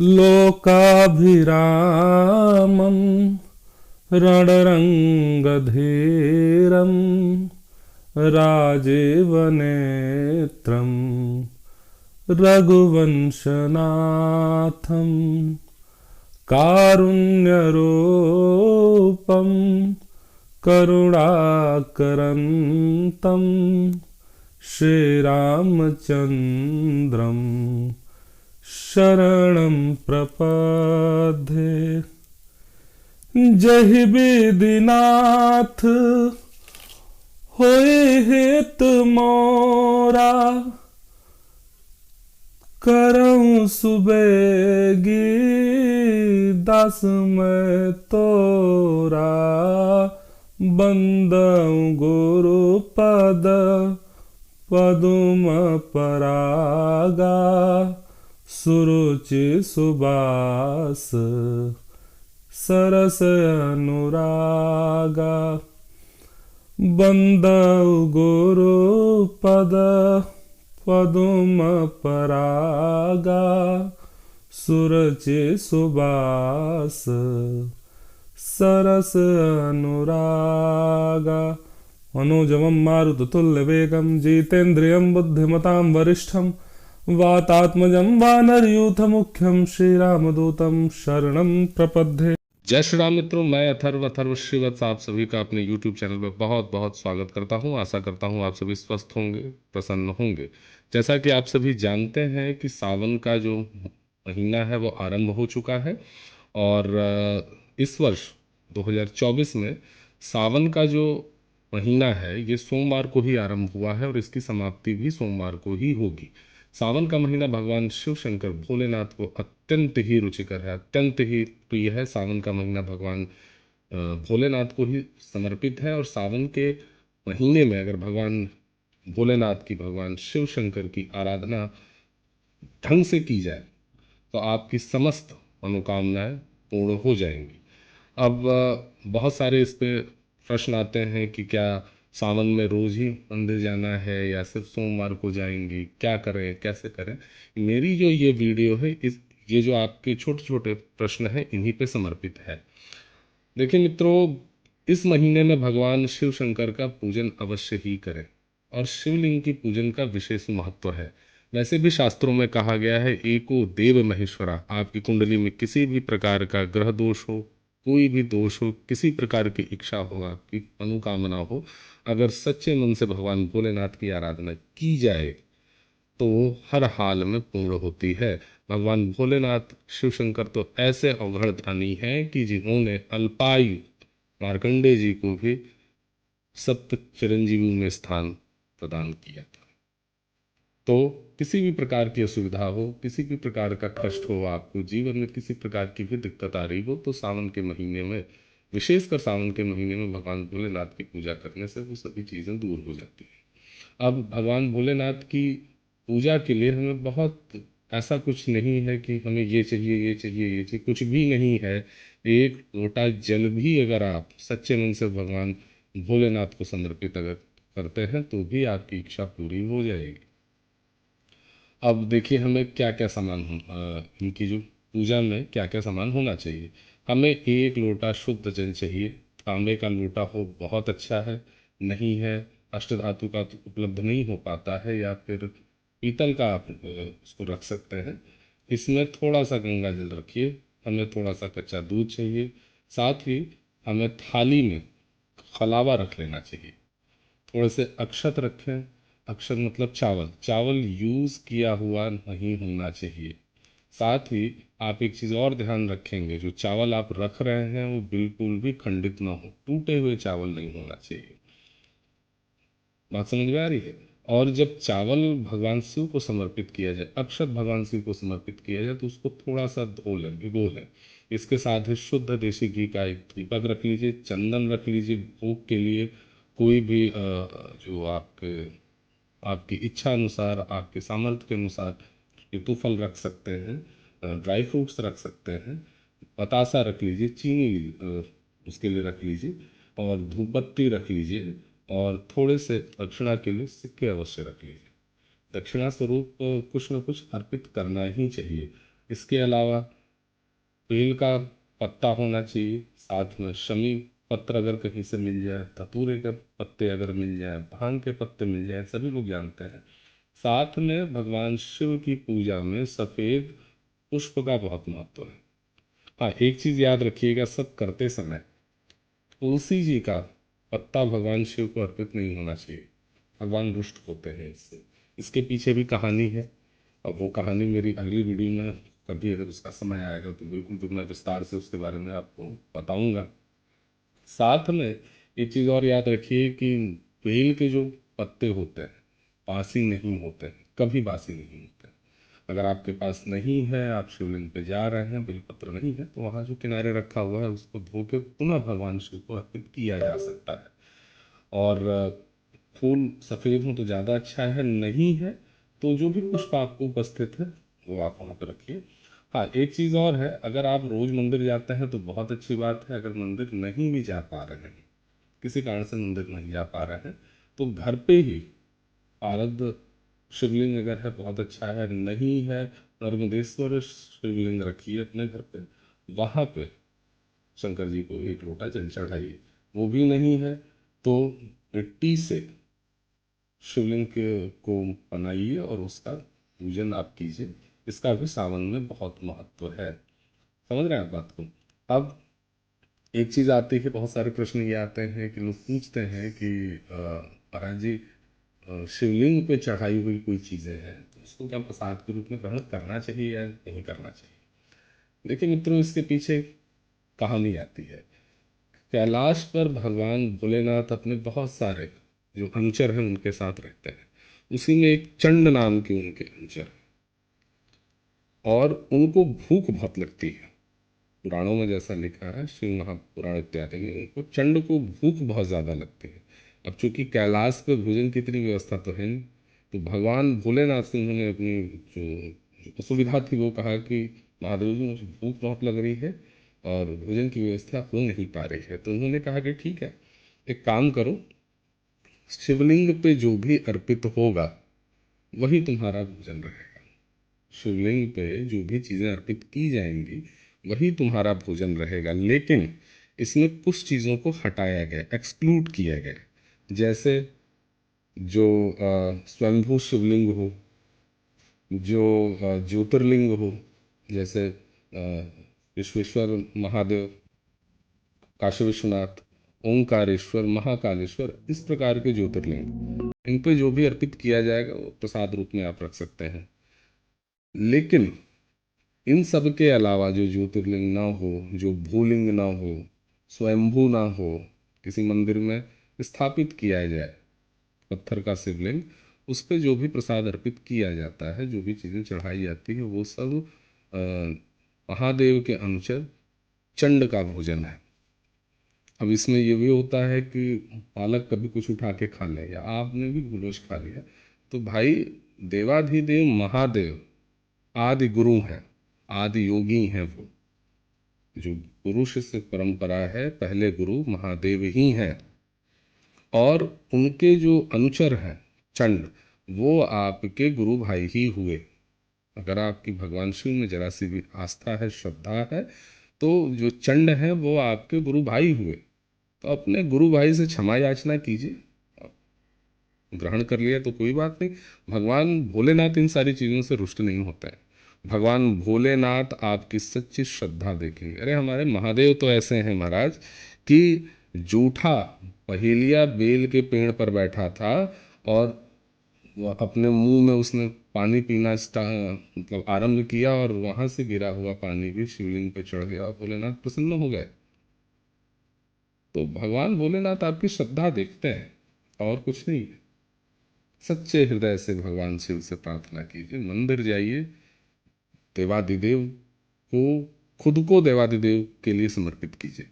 लोकाभिरामं रणरङ्गधीरं राजीवनेत्रं रघुवंशनाथं कारुण्यरूपं करुणाकरन्तं श्रीरामचन्द्रं शरणं प्रपद्ये। जहि विधिनाथ होए हित मोरा, करऊं सुबेगी दास मैं तोरा। बंदऊं गुरु पद पदुम परागा, सुरुचि सुबास सरस अनुरागा। बंदऊ गुरु पद पदुम परागा, सुरुचि सुबास सरस अनुरागा। मनोजवं मारुततुल्यवेगं जितेन्द्रियं बुद्धिमतां वरिष्ठं वातात्मजं वानरयूथमुख्यं श्रीरामदूतं शरणं प्रपद्ये। जय श्री राम मित्रों, मैं अथर्व श्रीवत्स आप सभी का अपने YouTube चैनल पर बहुत बहुत स्वागत करता हूं। आशा करता हूं आप सभी स्वस्थ होंगे, प्रसन्न होंगे। जैसा कि आप सभी जानते हैं कि सावन का जो महीना है वो आरंभ हो चुका है और इस वर्ष 2024 में सावन का जो महीना है ये सोमवार को ही आरंभ हुआ है और इसकी समाप्ति भी सोमवार को ही होगी। सावन का महीना भगवान शिव शंकर भोलेनाथ को अत्यंत ही रुचिकर है, अत्यंत ही प्रिय है। सावन का महीना भगवान भोलेनाथ को ही समर्पित है और सावन के महीने में अगर भगवान भोलेनाथ की, भगवान शिव शंकर की आराधना ढंग से की जाए तो आपकी समस्त मनोकामनाएं पूर्ण हो जाएंगी। अब बहुत सारे इस पे प्रश्न आते हैं कि क्या सावन में रोज ही मंदिर जाना है या सिर्फ सोमवार को जाएंगे, क्या करें, कैसे करें। मेरी जो ये वीडियो है, ये जो आपके छोटे छोटे प्रश्न हैं इन्हीं पे समर्पित है। देखिए मित्रों, इस महीने में भगवान शिव शंकर का पूजन अवश्य ही करें और शिवलिंग की पूजन का विशेष महत्व है। वैसे भी शास्त्रों में कहा गया है, एको देव महेश्वरा। आपकी कुंडली में किसी भी प्रकार का ग्रह दोष हो, कोई भी दोष हो, किसी प्रकार की इच्छा हो, आपकी मनोकामना हो, अगर सच्चे मन से भगवान भोलेनाथ की आराधना की जाए तो हर हाल में पूर्ण होती है। भगवान भोलेनाथ शिव शंकर तो ऐसे अवघड़ दानी हैं कि जिन्होंने अल्पायु मार्कंडे जी को भी सप्त चिरंजीवी में स्थान प्रदान किया था। तो किसी भी प्रकार की असुविधा हो, किसी भी प्रकार का कष्ट हो, आपको जीवन में किसी प्रकार की भी दिक्कत आ रही हो, तो सावन के महीने में, विशेषकर सावन के महीने में भगवान भोलेनाथ की पूजा करने से वो सभी चीज़ें दूर हो जाती हैं। अब भगवान भोलेनाथ की पूजा के लिए हमें बहुत, ऐसा कुछ नहीं है कि हमें ये चाहिए, ये चाहिए, ये चाहिए, कुछ भी नहीं है। एक लोटा जल भी अगर आप सच्चे मन से भगवान भोलेनाथ को समर्पित अगर करते हैं तो भी आपकी इच्छा पूरी हो जाएगी। अब देखिए हमें क्या क्या सामान इनकी जो पूजा में क्या क्या सामान होना चाहिए। हमें एक लोटा शुद्ध जल चाहिए। तांबे का लोटा हो बहुत अच्छा है, नहीं है अष्टधातु का तो उपलब्ध नहीं हो पाता है, या फिर पीतल का आप उसको रख सकते हैं। इसमें थोड़ा सा गंगा जल रखिए। हमें थोड़ा सा कच्चा दूध चाहिए। साथ ही हमें थाली में खलावा रख लेना चाहिए। थोड़े से अक्षत रखें। अक्षत मतलब चावल, चावल यूज़ किया हुआ नहीं होना चाहिए। साथ ही आप एक चीज़ और ध्यान रखेंगे, जो चावल आप रख रहे हैं वो बिल्कुल भी खंडित ना हो, टूटे हुए चावल नहीं होना चाहिए। बात समझ में आ रही है। और जब चावल भगवान शिव को समर्पित किया जाए, अक्षत भगवान शिव को समर्पित किया जाए, तो उसको थोड़ा सा धो लें, भिगो लें। इसके साथ ही शुद्ध देसी घी का एक दीपक रख लीजिए, चंदन रख लीजिए। भोग के लिए कोई भी जो आपकी इच्छा अनुसार, आपके सामर्थ्य के अनुसार ऋतु फल रख सकते हैं, ड्राई फ्रूट्स रख सकते हैं, बतासा रख लीजिए, चीनी उसके लिए रख लीजिए, और धूप बत्ती रख लीजिए, और थोड़े से दक्षिणा के लिए सिक्के अवश्य रख लीजिए। दक्षिणा स्वरूप कुछ न कुछ अर्पित करना ही चाहिए। इसके अलावा बेल का पत्ता होना चाहिए, साथ में शमी पत्र अगर कहीं से मिल जाए, धतूरे के पत्ते अगर मिल जाए, भांग के पत्ते मिल जाए, सभी लोग जानते हैं। साथ में भगवान शिव की पूजा में सफेद पुष्प का बहुत महत्व है। हाँ, एक चीज याद रखिएगा, सब करते समय तुलसी जी का पत्ता भगवान शिव को अर्पित नहीं होना चाहिए, भगवान रुष्ट होते हैं इससे। इसके पीछे भी कहानी है, अब वो कहानी मेरी अगली वीडियो में कभी अगर उसका समय आएगा तो बिल्कुल तो मैं विस्तार से उसके बारे में आपको बताऊंगा। साथ में एक चीज़ और याद रखिए कि बेल के जो पत्ते होते हैं बासी नहीं होते हैं, कभी बासी नहीं होते हैं। अगर आपके पास नहीं है, आप शिवलिंग पे जा रहे हैं, बेलपत्र नहीं है, तो वहाँ जो किनारे रखा हुआ है उसको धो के पुनः भगवान शिव को अर्पित किया जा सकता है। और फूल सफ़ेद हो तो ज़्यादा अच्छा है, नहीं है तो जो भी पुष्प आपको उपस्थित है वो आप वहाँ पर रखिए। हाँ, एक चीज़ और है, अगर आप रोज़ मंदिर जाते हैं तो बहुत अच्छी बात है। अगर मंदिर नहीं भी जा पा रहे हैं, किसी कारण से मंदिर नहीं जा पा रहे हैं, तो घर पे ही आरद्ध शिवलिंग अगर है बहुत अच्छा है, नहीं है नर्मदेश्वर शिवलिंग रखिए अपने घर पे, वहाँ पे शंकर जी को एक लोटा जल चढ़ाइए। वो भी नहीं है तो मिट्टी से शिवलिंग को बनाइए और उसका पूजन आप कीजिए। इसका भी सावन में बहुत महत्व है। समझ रहे हैं आप बात को? अब एक चीज आती है, बहुत सारे प्रश्न ये आते हैं कि लोग पूछते हैं कि महाराज जी, शिवलिंग पे चढ़ाई हुई कोई चीजें हैं तो उसको क्या प्रसाद के रूप में ग्रहण करना चाहिए या नहीं करना चाहिए? देखिए मित्रों, इसके पीछे कहानी आती है। कैलाश पर भगवान भोलेनाथ अपने बहुत सारे जो अनुचर हैं उनके साथ रहते हैं। उसी में एक चंड नाम के उनके अनुचर, और उनको भूख बहुत लगती है। पुराणों में जैसा लिखा है, शिव महापुराण इत्यादि में, उनको चंड को भूख बहुत ज़्यादा लगती है। अब चूंकि कैलाश पे भोजन की इतनी व्यवस्था तो है नहीं, तो भगवान भोलेनाथ से उन्होंने अपनी जो असुविधा थी वो कहा कि महादेव जी, मुझे भूख बहुत लग रही है और भोजन की व्यवस्था हो नहीं पा रही है। तो उन्होंने कहा कि ठीक है, एक काम करो, शिवलिंग पे जो भी अर्पित होगा वही तुम्हारा भोजन रहेगा। शिवलिंग पे जो भी चीज़ें अर्पित की जाएंगी वही तुम्हारा भोजन रहेगा, लेकिन इसमें कुछ चीज़ों को हटाया गया, एक्सक्लूड किया गया। जैसे जो स्वयंभू शिवलिंग हो, जो ज्योतिर्लिंग हो, जैसे विश्वेश्वर महादेव, काशी विश्वनाथ, ओंकारेश्वर, महाकालेश्वर, इस प्रकार के ज्योतिर्लिंग, इन पे जो भी अर्पित किया जाएगा वो प्रसाद रूप में आप रख सकते हैं। लेकिन इन सब के अलावा जो ज्योतिर्लिंग ना हो, जो भूलिंग ना हो, स्वयंभू ना हो, किसी मंदिर में स्थापित किया जाए पत्थर का शिवलिंग, उस पे जो भी प्रसाद अर्पित किया जाता है, जो भी चीज़ें चढ़ाई जाती है, वो सब अ, महादेव के अनुचर चंड का भोजन है। अब इसमें ये भी होता है कि बालक कभी कुछ उठा के खा ले या आपने भी गुलोश खा लिया, तो भाई, देवाधिदेव महादेव आदि गुरु हैं, आदि योगी हैं। वो जो गुरु शिष्य परंपरा है, पहले गुरु महादेव ही हैं, और उनके जो अनुचर हैं चंड, वो आपके गुरु भाई ही हुए। अगर आपकी भगवान शिव में जरा सी भी आस्था है, श्रद्धा है, तो जो चंड हैं वो आपके गुरु भाई हुए। तो अपने गुरु भाई से क्षमा याचना कीजिए, ग्रहण कर लिया तो कोई बात नहीं। भगवान भोलेनाथ इन सारी चीज़ों से रुष्ट नहीं होते हैं। भगवान भोलेनाथ आपकी सच्ची श्रद्धा देखेंगे। अरे हमारे महादेव तो ऐसे हैं महाराज कि जूठा पहेलिया बेल के पेड़ पर बैठा था, और वो अपने मुंह में उसने पानी पीना मतलब आरंभ किया, और वहां से गिरा हुआ पानी भी शिवलिंग पे चढ़ गया और भोलेनाथ प्रसन्न हो गए। तो भगवान भोलेनाथ आपकी श्रद्धा देखते हैं और कुछ नहीं। सच्चे हृदय से भगवान शिव से प्रार्थना कीजिए, मंदिर जाइए, देवादिदेव को, खुद को देवादिदेव के लिए समर्पित कीजिए।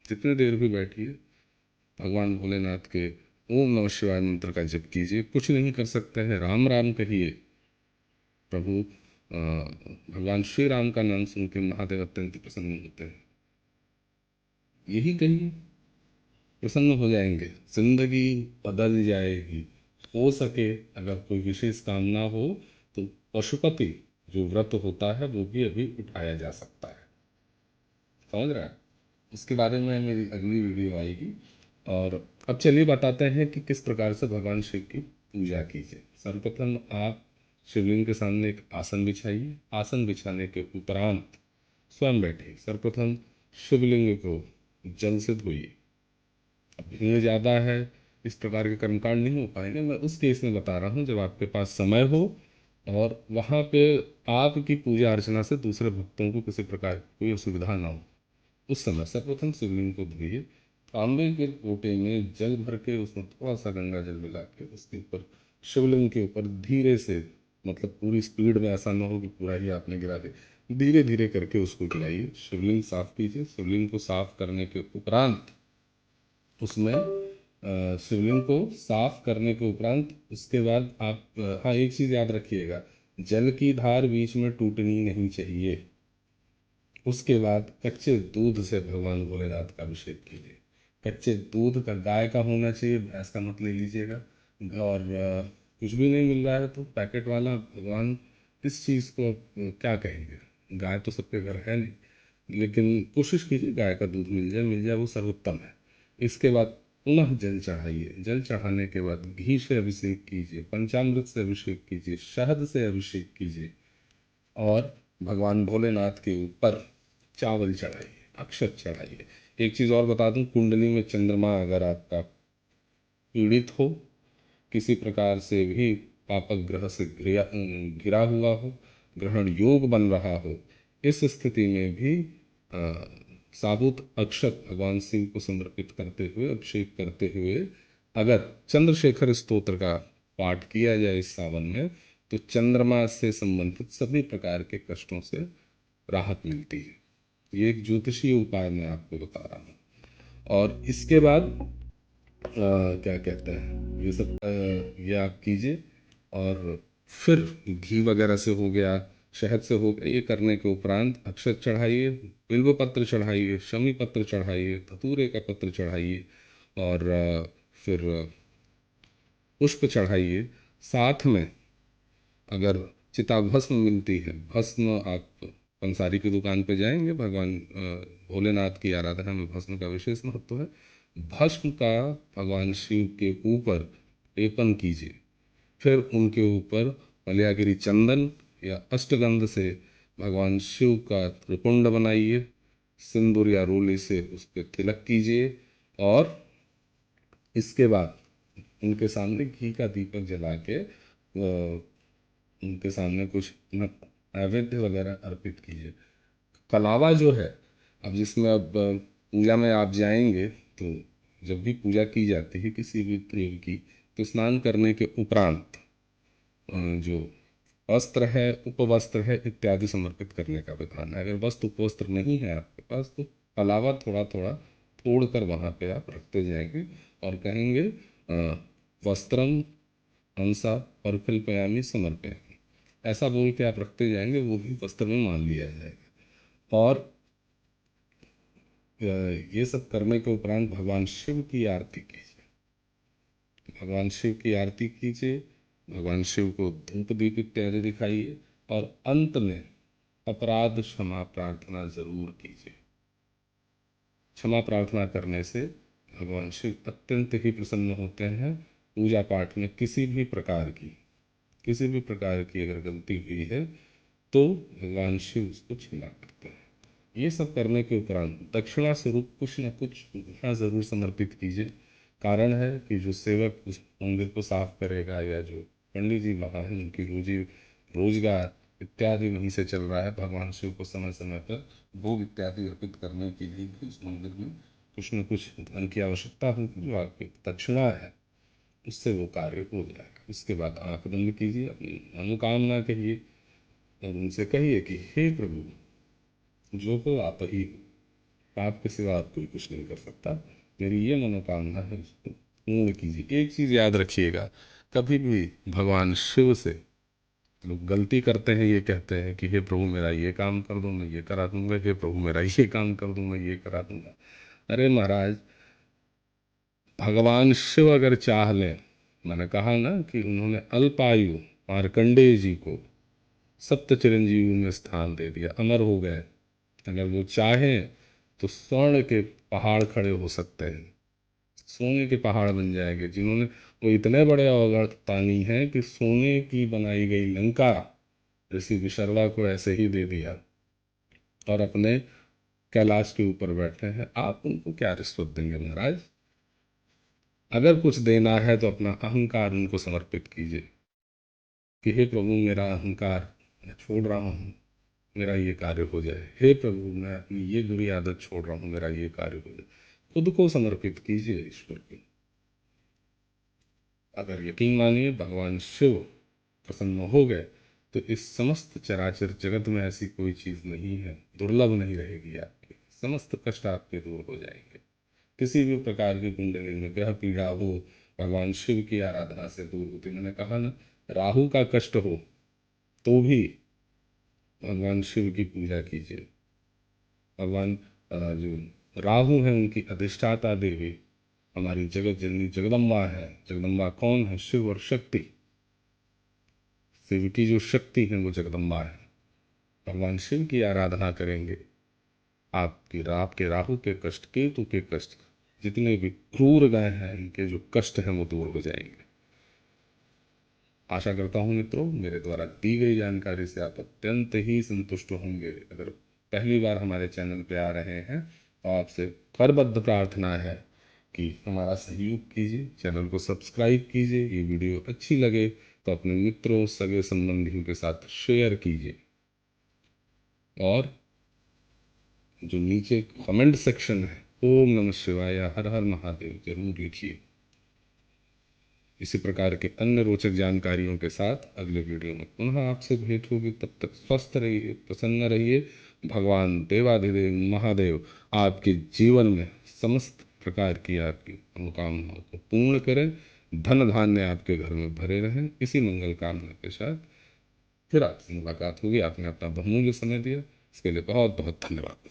जितने देर भी बैठिए, भगवान भोलेनाथ के ओम नमः शिवाय मंत्र का जप कीजिए। कुछ नहीं कर सकते हैं, राम राम कहिए। प्रभु भगवान श्री राम का नाम सुन के महादेव अत्यंत प्रसन्न होते हैं। यही कहिए, प्रसन्न हो जाएंगे, जिंदगी बदल जाएगी। हो सके, अगर कोई विशेष कामना हो तो पशुपति जो व्रत होता है वो भी अभी उठाया जा सकता है। समझ रहे हैं? उसके बारे में मेरी अगली वीडियो आएगी। और अब चलिए बताते हैं कि किस प्रकार से भगवान शिव की पूजा कीजिए। सर्वप्रथम आप शिवलिंग के सामने एक आसन बिछाइए। आसन बिछाने के उपरांत स्वयं बैठिए। सर्वप्रथम शिवलिंग को जल से धोइए। अब भीड़ ज़्यादा है, इस प्रकार के कर्मकांड नहीं हो पाएंगे। मैं उस केस में बता रहा हूँ जब आपके पास समय हो और वहाँ पे आपकी पूजा अर्चना से दूसरे भक्तों को किसी प्रकार की कोई असुविधा ना हो। उस समय सर्वप्रथम शिवलिंग को धोइए। तांबे के लोटे में जल भर के उसमें थोड़ा सा गंगा जल मिला के उसके ऊपर, शिवलिंग के ऊपर धीरे से, मतलब पूरी स्पीड में ऐसा ना हो कि पूरा ही आपने गिरा दे, धीरे धीरे करके उसको गिराइए। शिवलिंग साफ कीजिए। शिवलिंग को साफ करने के उपरांत उसमें शिवलिंग को साफ करने के उपरांत उसके बाद आप हाँ, एक चीज़ याद रखिएगा, जल की धार बीच में टूटनी नहीं चाहिए। उसके बाद कच्चे दूध से भगवान भोलेनाथ का अभिषेक कीजिए। कच्चे दूध का, गाय का होना चाहिए, भैंस का मत ले लीजिएगा। और कुछ भी नहीं मिल रहा है तो पैकेट वाला, भगवान इस चीज़ को क्या कहेंगे, गाय तो सबके घर है नहीं, लेकिन कोशिश कीजिए गाय का दूध मिल जाए वो सर्वोत्तम है। इसके बाद पुनः जल चढ़ाइए। जल चढ़ाने के बाद घी से अभिषेक कीजिए, पंचामृत से अभिषेक कीजिए, शहद से अभिषेक कीजिए और भगवान भोलेनाथ के ऊपर चावल चढ़ाइए, अक्षत चढ़ाइए। एक चीज़ और बता दूं, कुंडली में चंद्रमा अगर आपका पीड़ित हो, किसी प्रकार से भी पापक ग्रह से घिरा हुआ हो, ग्रहण योग बन रहा हो, इस स्थिति में भी साबुत अक्षत भगवान शिव को समर्पित करते हुए, अभिषेक करते हुए अगर चंद्रशेखर स्तोत्र का पाठ किया जाए इस सावन में, तो चंद्रमा से संबंधित सभी प्रकार के कष्टों से राहत मिलती है। ये एक ज्योतिषीय उपाय मैं आपको बता रहा हूँ। और इसके बाद क्या कहते हैं, ये सब ये आप कीजिए। और फिर घी वगैरह से हो गया, शहद से हो गया, ये करने के उपरांत अक्षत चढ़ाइए, बिल्व पत्र चढ़ाइए, शमी पत्र चढ़ाइए, धतूरे का पत्र चढ़ाइए और फिर पुष्प चढ़ाइए। साथ में अगर चिताभस्म मिलती है, भस्म, आप पंसारी की दुकान पे जाएंगे, भगवान भोलेनाथ की आराधना में भस्म का विशेष महत्व है। भस्म का भगवान शिव के ऊपर लेपन कीजिए। फिर उनके ऊपर मलयागिरी चंदन या अष्टगंध से भगवान शिव का त्रिपुंड बनाइए। सिंदूर या रोली से उस पर तिलक कीजिए और इसके बाद उनके सामने घी का दीपक जला के उनके सामने कुछ नैवेद्य वगैरह अर्पित कीजिए। कलावा जो है, अब जिसमें अब पूजा में आप जाएंगे तो जब भी पूजा की जाती है किसी भी देव की, तो स्नान करने के उपरांत जो वस्त्र है, उपवस्त्र है इत्यादि समर्पित करने का विधान है। अगर वस्त्र उपवस्त्र नहीं है आपके पास तो अलावा थोड़ा थोड़ा तोड़ कर वहाँ पे आप रखते जाएंगे और कहेंगे वस्त्रम हंसा परकल्पयामी समर्पयामि, ऐसा बोल के आप रखते जाएंगे, वो भी वस्त्र में मान लिया जाएगा। और ये सब करने के उपरांत भगवान शिव की आरती कीजिए। भगवान शिव की आरती कीजिए, भगवान शिव को धूप दीप इत्यादि दिखाइए और अंत में अपराध क्षमा प्रार्थना जरूर कीजिए। क्षमा प्रार्थना करने से भगवान शिव अत्यंत ही प्रसन्न होते हैं। पूजा पाठ में किसी भी प्रकार की अगर गलती हुई है तो भगवान शिव उसको क्षमा करते हैं। ये सब करने के उपरांत दक्षिणा स्वरूप कुछ न कुछ दक्षिणा जरूर समर्पित कीजिए। कारण है कि जो सेवक उस मंदिर को साफ करेगा या जो पंडित जी वहाँ हैं, उनकी रोजी रोजगार इत्यादि वहीं से चल रहा है। भगवान शिव को समय समय पर भोग इत्यादि अर्पित करने के लिए भी उस मंदिर में कुछ न कुछ धन की आवश्यकता होगी, जो आपकी दक्षिणा है उससे वो कार्य हो जाएगा। उसके बाद आंख बंद कीजिए, अपनी मनोकामना कहिए और उनसे कहिए कि हे प्रभु, जो तो आप ही हो, आपके सिवा आप कोई कुछ नहीं कर सकता, मेरी ये मनोकामना है, उसको पूर्ण कीजिए। एक चीज़ याद रखिएगा, कभी भी भगवान शिव से लोग गलती करते हैं, ये कहते हैं कि हे प्रभु मेरा ये काम कर दो, मैं ये करा दूंगा, हे प्रभु मेरा ये काम कर दो, मैं ये करा दूंगा। अरे महाराज, भगवान शिव अगर चाह लें, मैंने कहा ना कि उन्होंने अल्पायु मार्कंडेय जी को सप्त चिरंजीवी में स्थान दे दिया, अमर हो गए। अगर वो चाहें तो स्वर्ण के पहाड़ खड़े हो सकते हैं, सोने के पहाड़ बन जाएंगे। जिन्होंने, वो इतने बड़े अवतानी हैं कि सोने की बनाई गई लंका ऋषि विशर्वा को ऐसे ही दे दिया और अपने कैलाश के ऊपर बैठे हैं। आप उनको क्या रिश्वत देंगे महाराज? अगर कुछ देना है तो अपना अहंकार उनको समर्पित कीजिए कि हे प्रभु, मेरा अहंकार मैं छोड़ रहा हूँ, मेरा ये कार्य हो जाए। हे प्रभु, मैं अपनी ये बुरी आदत छोड़ रहा हूँ, मेरा ये कार्य हो जाए। खुद को समर्पित कीजिए ईश्वर को। अगर यकीन मानिए भगवान शिव प्रसन्न हो गए तो इस समस्त चराचर जगत में ऐसी कोई चीज नहीं है, दुर्लभ नहीं रहेगी आपकी। समस्त कष्ट आपके दूर हो जाएंगे। किसी भी प्रकार की कुंडली में ग्रह पीड़ा हो, भगवान शिव की आराधना से दूर होती। मैंने कहा ना, राहु का कष्ट हो तो भी भगवान शिव की पूजा कीजिए। भगवान जो राहु है उनकी अधिष्ठाता देवी हमारी जगत जननी जगदम्बा है। जगदम्बा कौन है? शिव और शक्ति। शिव की जो शक्ति है वो जगदम्बा है। भगवान शिव की आराधना करेंगे, आपके राहु के कष्ट, केतु के कष्ट, जितने भी क्रूर गए हैं इनके जो कष्ट हैं वो दूर हो जाएंगे। आशा करता हूँ मित्रों, मेरे द्वारा दी गई जानकारी से आप अत्यंत ही संतुष्ट होंगे। अगर पहली बार हमारे चैनल पे आ रहे हैं तो आपसे करबद्ध प्रार्थना है कि हमारा सहयोग कीजिए, चैनल को सब्सक्राइब कीजिए। ये वीडियो अच्छी लगे तो अपने मित्रों, सगे संबंधियों के साथ शेयर कीजिए और जो नीचे कमेंट सेक्शन है, ओम नमः शिवाय या हर हर महादेव जरूर लिखिए। इसी प्रकार के अन्य रोचक जानकारियों के साथ अगले वीडियो में पुनः आपसे भेंट होगी। तब तक स्वस्थ रहिए, प्रसन्न रहिए। भगवान देवाधिदेव महादेव आपके जीवन में समस्त प्रकार की आपकी मनोकामनाओं को पूर्ण करें। धन धान्य आपके घर में भरे रहें। इसी मंगल कामना के साथ फिर आपसे मुलाकात होगी। आपने अपना बहुमूल्य समय दिया, इसके लिए बहुत बहुत धन्यवाद।